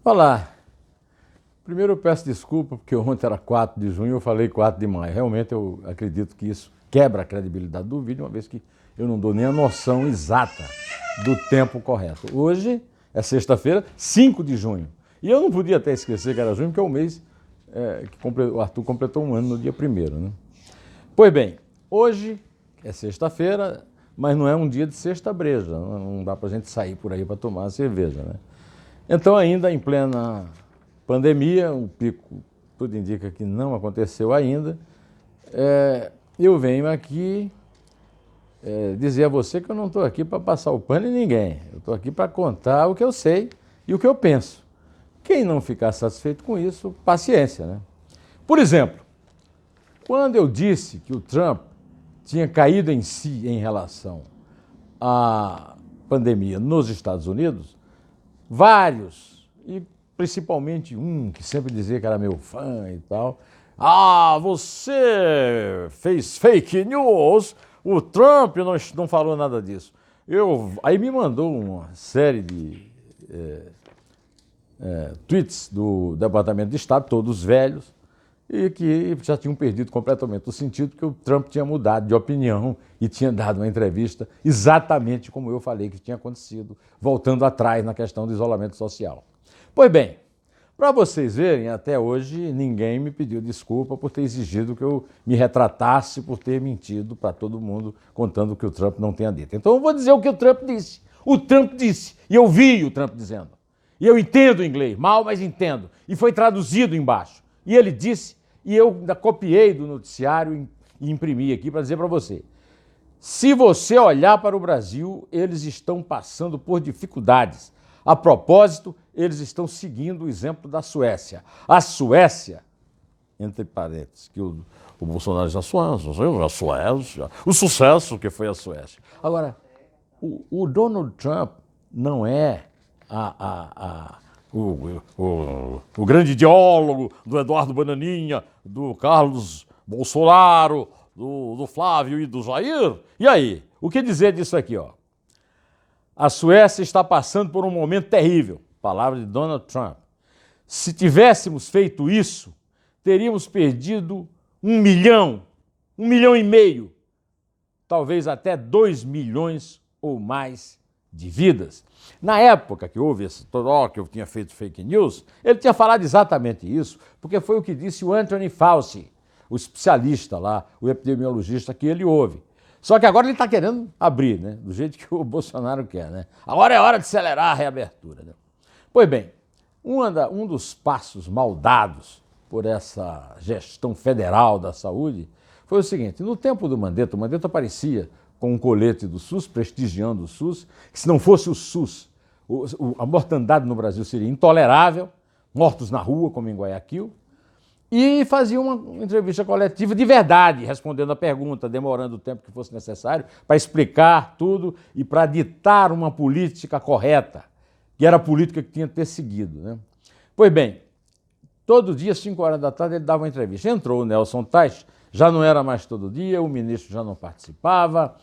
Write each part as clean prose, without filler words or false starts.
Olá, primeiro eu peço desculpa porque ontem era 4 de junho e eu falei 4 de maio. Realmente eu acredito que isso quebra a credibilidade do vídeo, uma vez que eu não dou nem a noção exata do tempo correto. Hoje é sexta-feira, 5 de junho. E eu não podia até esquecer que era junho, porque é o mês que o Arthur completou um ano no dia 1º, né? Pois bem, hoje é sexta-feira, mas não é um dia de sexta-breja, não dá pra gente sair por aí para tomar cerveja, né? Então, ainda em plena pandemia, o pico, tudo indica que não aconteceu ainda, eu venho aqui dizer a você que eu não estou aqui para passar o pano em ninguém. Eu estou aqui para contar o que eu sei e o que eu penso. Quem não ficar satisfeito com isso, paciência, né? Por exemplo, quando eu disse que o Trump tinha caído em si em relação à pandemia nos Estados Unidos, vários, e principalmente um que sempre dizia que era meu fã e tal, você fez fake news, o Trump não falou nada disso. Aí me mandou uma série de tweets do Departamento de Estado, todos velhos, e que já tinham perdido completamente o sentido, porque o Trump tinha mudado de opinião e tinha dado uma entrevista exatamente como eu falei que tinha acontecido, voltando atrás na questão do isolamento social. Pois bem, para vocês verem, até hoje ninguém me pediu desculpa por ter exigido que eu me retratasse por ter mentido para todo mundo, contando o que o Trump não tenha dito. Então eu vou dizer o que o Trump disse. O Trump disse, e eu vi o Trump dizendo. E eu entendo o inglês, mal, mas entendo. E foi traduzido embaixo. E ele disse, e eu ainda copiei do noticiário e imprimi aqui para dizer para você. Se você olhar para o Brasil, eles estão passando por dificuldades. A propósito, eles estão seguindo o exemplo da Suécia. A Suécia, entre parênteses, que o Bolsonaro diz a Suécia, o sucesso que foi a Suécia. Agora, o Donald Trump não é o grande ideólogo do Eduardo Bananinha, do Carlos Bolsonaro, do Flávio e do Jair. E aí? O que dizer disso aqui, ó? A Suécia está passando por um momento terrível. Palavra de Donald Trump. Se tivéssemos feito isso, teríamos perdido 1 milhão, 1,5 milhão, talvez até 2 milhões ou mais de vidas. Na época que houve que eu tinha feito fake news, ele tinha falado exatamente isso, porque foi o que disse o Anthony Fauci, o especialista lá, o epidemiologista que ele ouve. Só que agora ele está querendo abrir, né? Do jeito que o Bolsonaro quer, né? Agora é hora de acelerar a reabertura, né? Pois bem, um dos passos mal dados por essa gestão federal da saúde foi o seguinte: no tempo do Mandetta, o Mandetta aparecia com um colete do SUS, prestigiando o SUS, que se não fosse o SUS, a mortandade no Brasil seria intolerável, mortos na rua, como em Guayaquil, e fazia uma entrevista coletiva de verdade, respondendo a pergunta, demorando o tempo que fosse necessário, para explicar tudo e para ditar uma política correta, que era a política que tinha que ter seguido, né? Pois bem, todo dia, 5 horas da tarde, ele dava uma entrevista. Entrou o Nelson Teich, já não era mais todo dia, o ministro já não participava,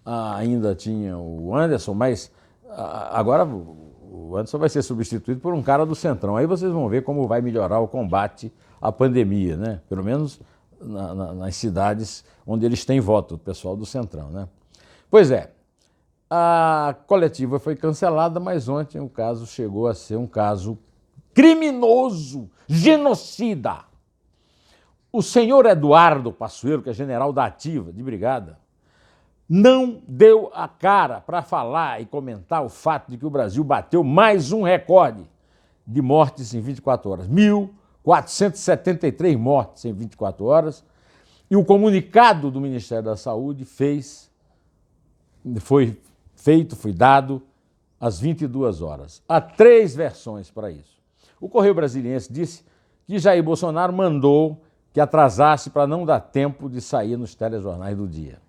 ainda tinha o Anderson, mas agora o Anderson vai ser substituído por um cara do Centrão. Aí vocês vão ver como vai melhorar o combate à pandemia, né? Pelo menos nas cidades onde eles têm voto, o pessoal do Centrão, né? Pois é, a coletiva foi cancelada, mas ontem o caso chegou a ser um caso criminoso, genocida. O senhor Eduardo Passueiro, que é general da ativa de brigada, não deu a cara para falar e comentar o fato de que o Brasil bateu mais um recorde de mortes em 24 horas. 1.473 mortes em 24 horas. E o comunicado do Ministério da Saúde foi dado às 22 horas. Há 3 versões para isso. O Correio Brasiliense disse que Jair Bolsonaro mandou que atrasasse para não dar tempo de sair nos telejornais do dia.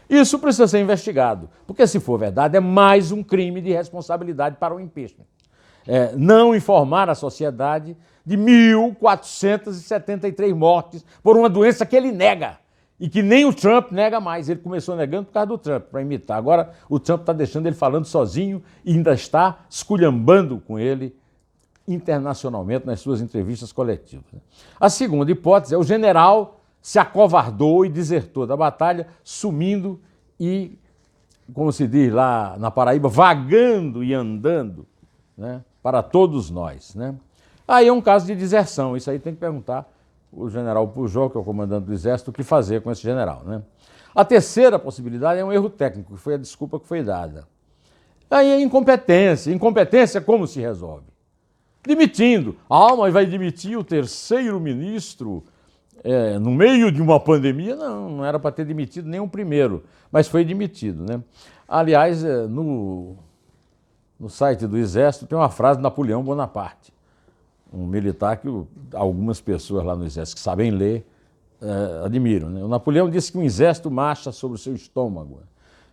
Isso precisa ser investigado, porque se for verdade é mais um crime de responsabilidade para o impeachment. Não informar a sociedade de 1.473 mortes por uma doença que ele nega e que nem o Trump nega mais. Ele começou negando por causa do Trump, para imitar. Agora o Trump está deixando ele falando sozinho e ainda está esculhambando com ele internacionalmente nas suas entrevistas coletivas. A segunda hipótese é o general se acovardou e desertou da batalha, sumindo e, como se diz lá na Paraíba, vagando e andando, né, para todos nós. Né? Aí é um caso de deserção, isso aí tem que perguntar o general Pujol, que é o comandante do Exército, o que fazer com esse general. Né? A terceira possibilidade é um erro técnico, que foi a desculpa que foi dada. Aí é incompetência. Incompetência como se resolve? Demitindo. Ah, mas vai demitir o terceiro ministro no meio de uma pandemia? Não, não era para ter demitido nem o primeiro, mas foi demitido. Né? Aliás, no site do Exército tem uma frase de Napoleão Bonaparte, um militar que algumas pessoas lá no Exército que sabem ler admiram. Né? O Napoleão disse que um exército marcha sobre o seu estômago.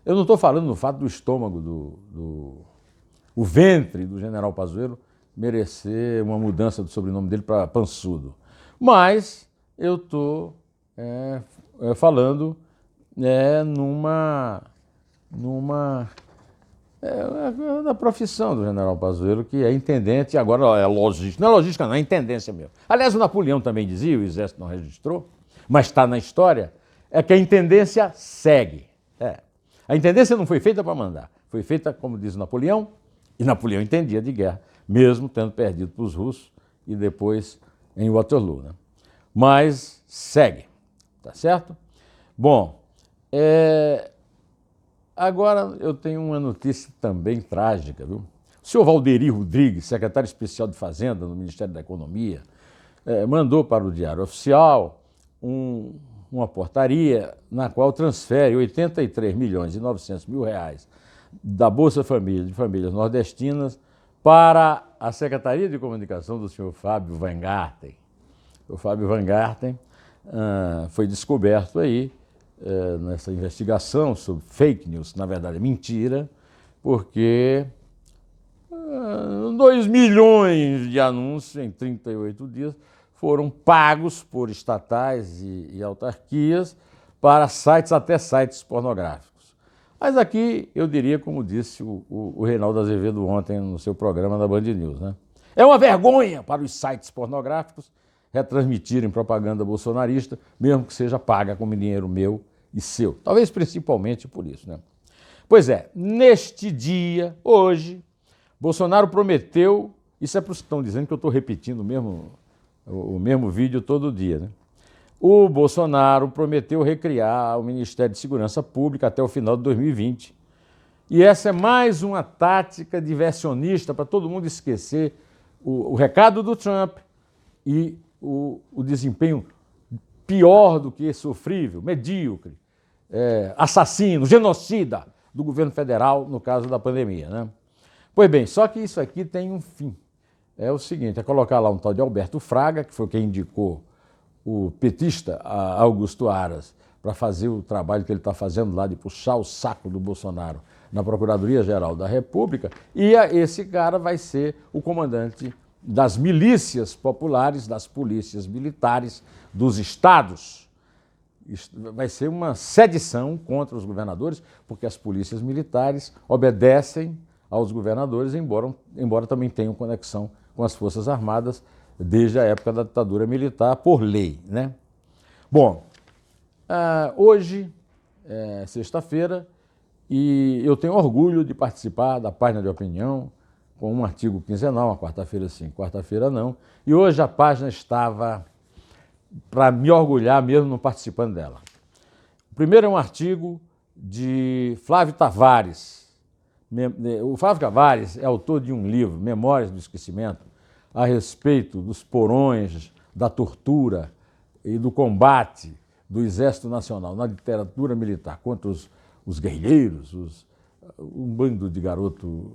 Eu não estou falando do fato do estômago, o ventre do general Pazuello merecer uma mudança do sobrenome dele para Pansudo. Mas eu estou falando da profissão do general Pazuello, que é intendente, agora é logística. Não é logística, não, é intendência mesmo. Aliás, o Napoleão também dizia, o Exército não registrou, mas está na história, é que a intendência segue. A intendência não foi feita para mandar, foi feita, como diz Napoleão, e Napoleão entendia de guerra, mesmo tendo perdido para os russos e depois em Waterloo. Né? Mas segue, tá certo? Bom, agora eu tenho uma notícia também trágica, viu? O senhor Valderi Rodrigues, secretário especial de Fazenda no Ministério da Economia, mandou para o Diário Oficial uma portaria na qual transfere 83 milhões e 900 mil reais da Bolsa Família de famílias nordestinas para a Secretaria de Comunicação do senhor Fábio Weingarten. O Fábio Weingarten foi descoberto aí nessa investigação sobre fake news, na verdade mentira, porque 2 milhões de anúncios em 38 dias foram pagos por estatais e autarquias para sites, até sites pornográficos. Mas aqui eu diria, como disse o Reinaldo Azevedo ontem no seu programa da Band News, né? É uma vergonha para os sites pornográficos retransmitirem propaganda bolsonarista, mesmo que seja paga com dinheiro meu e seu. Talvez principalmente por isso, né? Pois é, neste dia, hoje, Bolsonaro prometeu, isso é para os que estão dizendo que eu estou repetindo o mesmo vídeo todo dia, né? O Bolsonaro prometeu recriar o Ministério de Segurança Pública até o final de 2020. E essa é mais uma tática diversionista para todo mundo esquecer o recado do Trump e o desempenho pior do que sofrível, medíocre, assassino, genocida do governo federal no caso da pandemia, né? Pois bem, só que isso aqui tem um fim. É o seguinte, é colocar lá um tal de Alberto Fraga, que foi quem indicou o petista Augusto Aras para fazer o trabalho que ele está fazendo lá de puxar o saco do Bolsonaro na Procuradoria-Geral da República, e esse cara vai ser o comandante das milícias populares, das polícias militares dos estados. Vai ser uma sedição contra os governadores, porque as polícias militares obedecem aos governadores, embora também tenham conexão com as Forças Armadas desde a época da ditadura militar, por lei, né? Bom, hoje é sexta-feira e eu tenho orgulho de participar da página de opinião com um artigo quinzenal, uma quarta-feira sim, quarta-feira não, e hoje a página estava para me orgulhar mesmo não participando dela. O primeiro é um artigo de Flávio Tavares. O Flávio Tavares é autor de um livro, Memórias do Esquecimento, a respeito dos porões, da tortura e do combate do Exército Nacional na literatura militar contra os guerrilheiros, um bando de garoto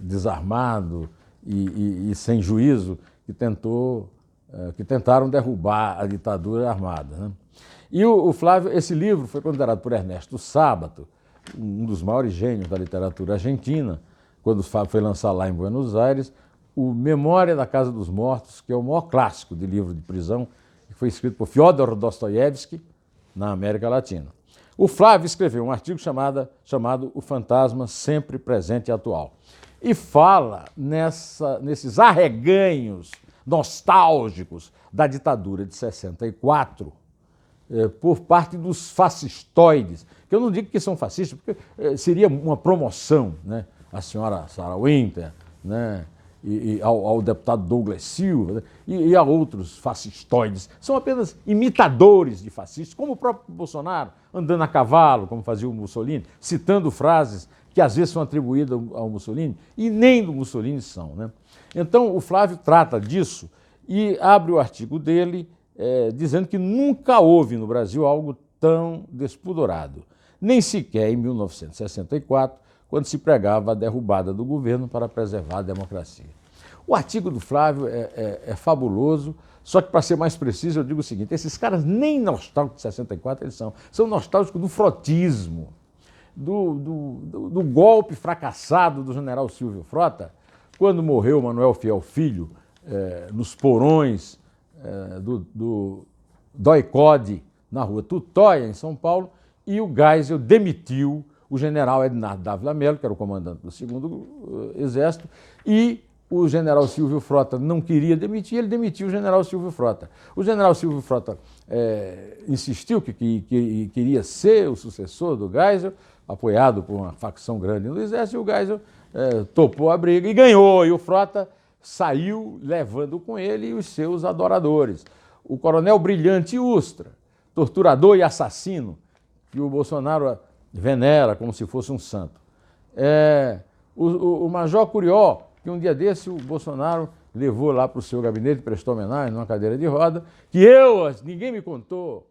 desarmado e sem juízo que tentaram derrubar a ditadura armada, né? E o Flávio, esse livro foi considerado por Ernesto Sábato, um dos maiores gênios da literatura argentina, quando o Fábio foi lançar lá em Buenos Aires, o Memória da Casa dos Mortos, que é o maior clássico de livro de prisão, que foi escrito por Fyodor Dostoiévski, na América Latina. O Flávio escreveu um artigo chamado O Fantasma Sempre Presente e Atual. E fala nesses arreganhos nostálgicos da ditadura de 64, por parte dos fascistoides, que eu não digo que são fascistas, porque seria uma promoção, né? A senhora Sarah Winter, né? E ao deputado Douglas Silva, né? E a outros fascistoides. São apenas imitadores de fascistas, como o próprio Bolsonaro, andando a cavalo, como fazia o Mussolini, citando frases que às vezes são atribuídas ao Mussolini e nem do Mussolini são, né? Então o Flávio trata disso e abre o artigo dele dizendo que nunca houve no Brasil algo tão despudorado, nem sequer em 1964, quando se pregava a derrubada do governo para preservar a democracia. O artigo do Flávio é fabuloso, só que, para ser mais preciso, eu digo o seguinte: esses caras nem nostálgicos de 64 eles são nostálgicos do frotismo, do golpe fracassado do general Silvio Frota, quando morreu Manuel Fiel Filho, nos porões do DOI-CODE, na rua Tutóia, em São Paulo, e o Geisel demitiu o general Ednardo Dávila Mello, que era o comandante do 2º Exército, e o general Silvio Frota não queria demitir, ele demitiu o general Silvio Frota. O general Silvio Frota insistiu que queria ser o sucessor do Geisel, apoiado por uma facção grande no Exército, e o Geisel topou a briga e ganhou, e o Frota saiu levando com ele os seus adoradores. O coronel Brilhante Ustra, torturador e assassino, que o Bolsonaro venera como se fosse um santo. O Major Curió, que um dia desse o Bolsonaro levou lá para o seu gabinete, prestou homenagem numa cadeira de roda, que ninguém me contou,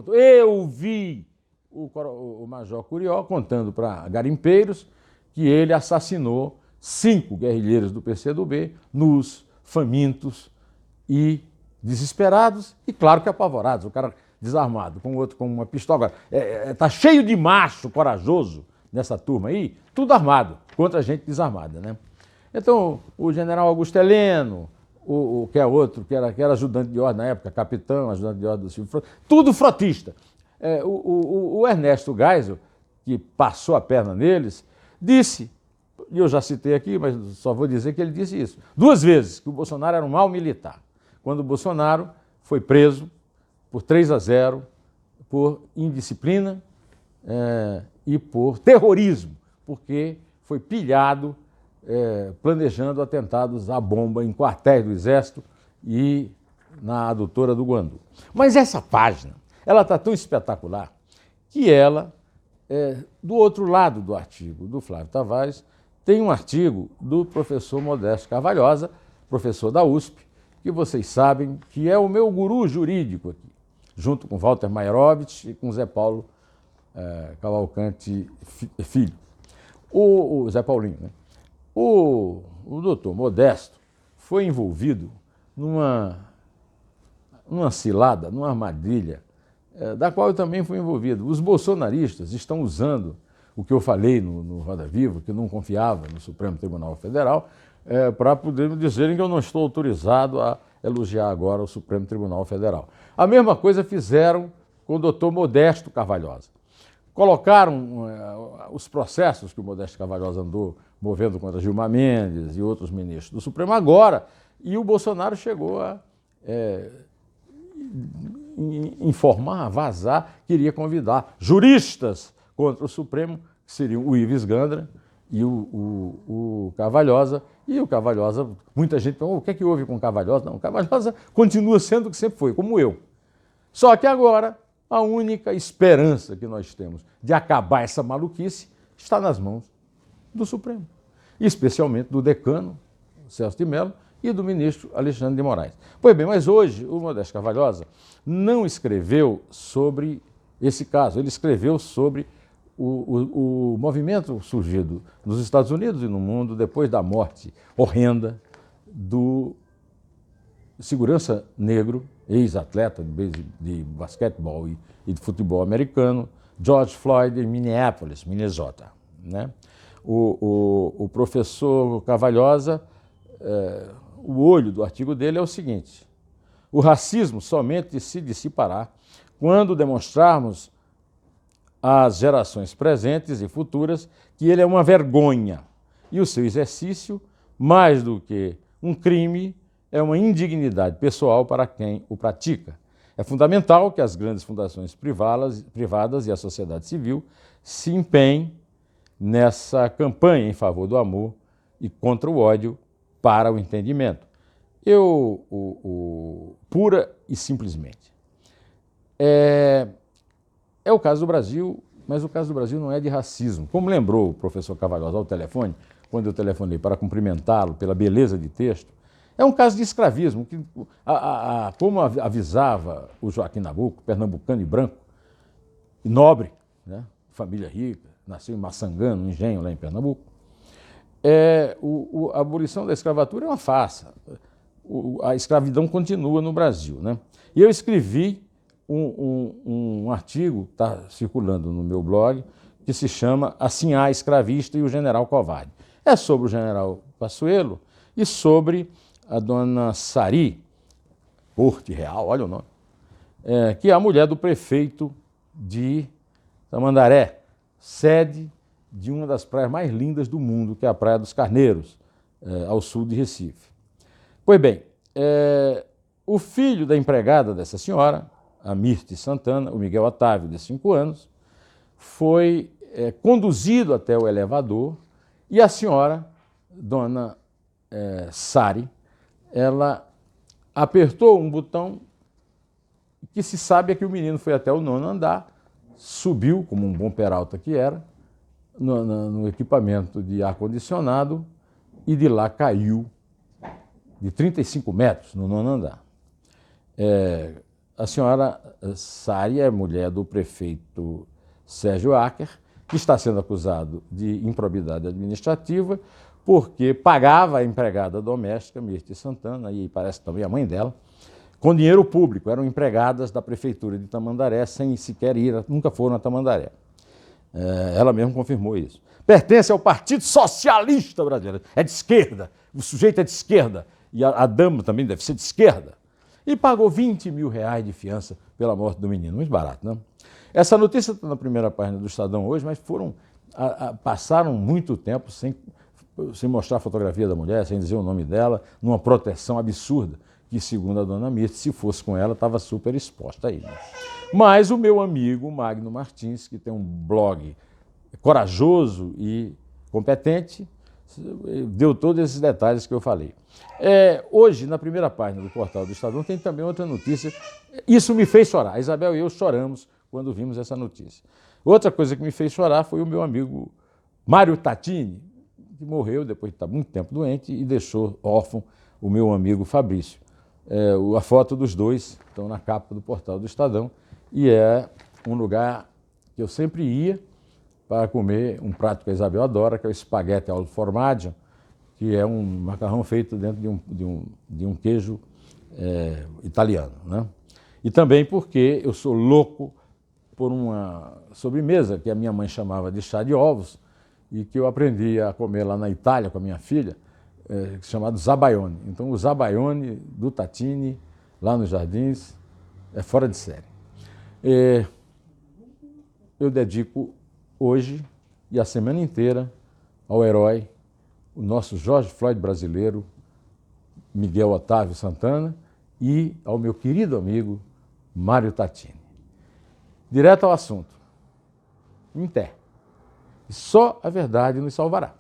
eu vi o Major Curió contando para garimpeiros que ele assassinou 5 guerrilheiros do PCdoB, nus, famintos e desesperados e, claro, que apavorados. O cara desarmado, com o outro com uma pistola. Tá cheio de macho corajoso nessa turma aí, tudo armado, contra gente desarmada, né? Então, o general Augusto Heleno, que é outro, que era ajudante de ordem na época, capitão, ajudante de ordem do Silvio Frota, tudo frotista. O Ernesto Geisel, que passou a perna neles, disse, e eu já citei aqui, mas só vou dizer que ele disse isso, 2 vezes, que o Bolsonaro era um mau militar. Quando o Bolsonaro foi preso por 3-0, por indisciplina e por terrorismo, porque foi pilhado planejando atentados à bomba em quartéis do Exército e na adutora do Guandu. Mas essa página, ela está tão espetacular que ela, do outro lado do artigo do Flávio Tavares, tem um artigo do professor Modesto Carvalhosa, professor da USP, que vocês sabem que é o meu guru jurídico aqui, junto com Walter Mairovitch e com Zé Paulo Cavalcante Filho. O Zé Paulinho, né? O doutor Modesto foi envolvido numa cilada, numa armadilha, da qual eu também fui envolvido. Os bolsonaristas estão usando o que eu falei no Roda Viva, que eu não confiava no Supremo Tribunal Federal, para poder me dizerem que eu não estou autorizado a elogiar agora o Supremo Tribunal Federal. A mesma coisa fizeram com o doutor Modesto Carvalhosa. Colocaram os processos que o Modesto Carvalhosa andou movendo contra Gilmar Mendes e outros ministros do Supremo agora, e o Bolsonaro chegou a informar, vazar, queria convidar juristas contra o Supremo, que seriam o Ives Gandra e o Carvalhosa. E o Carvalhosa, muita gente perguntou, o que é que houve com o Carvalhosa? Não, o Carvalhosa continua sendo o que sempre foi, como eu. Só que agora, a única esperança que nós temos de acabar essa maluquice está nas mãos do Supremo, especialmente do decano, Celso de Mello, e do ministro Alexandre de Moraes. Pois bem, mas hoje o Modesto Carvalhosa não escreveu sobre esse caso, ele escreveu sobre o movimento surgido nos Estados Unidos e no mundo depois da morte horrenda do segurança negro, ex-atleta de basquetebol e de futebol americano, George Floyd, em Minneapolis, Minnesota, né? O professor Carvalhosa, o olho do artigo dele é o seguinte: o racismo somente se dissipará quando demonstrarmos às gerações presentes e futuras que ele é uma vergonha e o seu exercício, mais do que um crime, é uma indignidade pessoal para quem o pratica. É fundamental que as grandes fundações privadas e a sociedade civil se empenhem nessa campanha em favor do amor e contra o ódio para o entendimento. Pura e simplesmente. É o caso do Brasil, mas o caso do Brasil não é de racismo. Como lembrou o professor Cavalhosa ao telefone, quando eu telefonei para cumprimentá-lo pela beleza de texto, é um caso de escravismo, que, como avisava o Joaquim Nabuco, pernambucano e branco, e nobre, né, família rica, nasceu em Maçangã, no engenho lá em Pernambuco, a abolição da escravatura é uma farsa. A escravidão continua no Brasil, né? E eu escrevi um artigo, está circulando no meu blog, que se chama Assim há escravista e o general covarde. É sobre o general Pazuello e sobre a dona Sari, Corte Real, olha o nome, que é a mulher do prefeito de Tamandaré, sede de uma das praias mais lindas do mundo, que é a Praia dos Carneiros, ao sul de Recife. Pois bem, o filho da empregada dessa senhora, a Mirte Santana, o Miguel Otávio, de 5 anos, foi conduzido até o elevador e a senhora, dona Sari, ela apertou um botão que se sabe é que o menino foi até o 9º andar, subiu, como um bom peralta que era, no equipamento de ar-condicionado e de lá caiu de 35 metros no 9º andar. A senhora Sari é mulher do prefeito Sérgio Acker, que está sendo acusado de improbidade administrativa porque pagava a empregada doméstica, Mirte Santana, e parece também a mãe dela, com dinheiro público. Eram empregadas da prefeitura de Tamandaré, sem sequer ir, nunca foram a Tamandaré. Ela mesma confirmou isso. Pertence ao Partido Socialista Brasileiro, é de esquerda, o sujeito é de esquerda, e a dama também deve ser de esquerda. E pagou R$20 mil de fiança pela morte do menino, muito barato, não? Essa notícia está na primeira página do Estadão hoje, mas passaram muito tempo sem mostrar a fotografia da mulher, sem dizer o nome dela, numa proteção absurda, que, segundo a dona Mirte, se fosse com ela, estava super exposta aí. Né? Mas o meu amigo Magno Martins, que tem um blog corajoso e competente, deu todos esses detalhes que eu falei. Hoje, na primeira página do portal do Estadão, tem também outra notícia. Isso me fez chorar. A Isabel e eu choramos quando vimos essa notícia. Outra coisa que me fez chorar foi o meu amigo Mário Tatini, que morreu depois de estar muito tempo doente e deixou órfão o meu amigo Fabrício. A foto dos dois estão na capa do portal do Estadão e é um lugar que eu sempre ia para comer um prato que a Isabel adora, que é o espaguete al formaggio, que é um macarrão feito dentro de um queijo italiano, né? E também porque eu sou louco por uma sobremesa que a minha mãe chamava de chá de ovos e que eu aprendi a comer lá na Itália com a minha filha, chamado zabaione. Então o zabaione do Tatini, lá nos Jardins, é fora de série. Eu dedico hoje e a semana inteira ao herói, o nosso George Floyd brasileiro, Miguel Otávio Santana, e ao meu querido amigo Mário Tatini. Direto ao assunto. Em pé. Só a verdade nos salvará.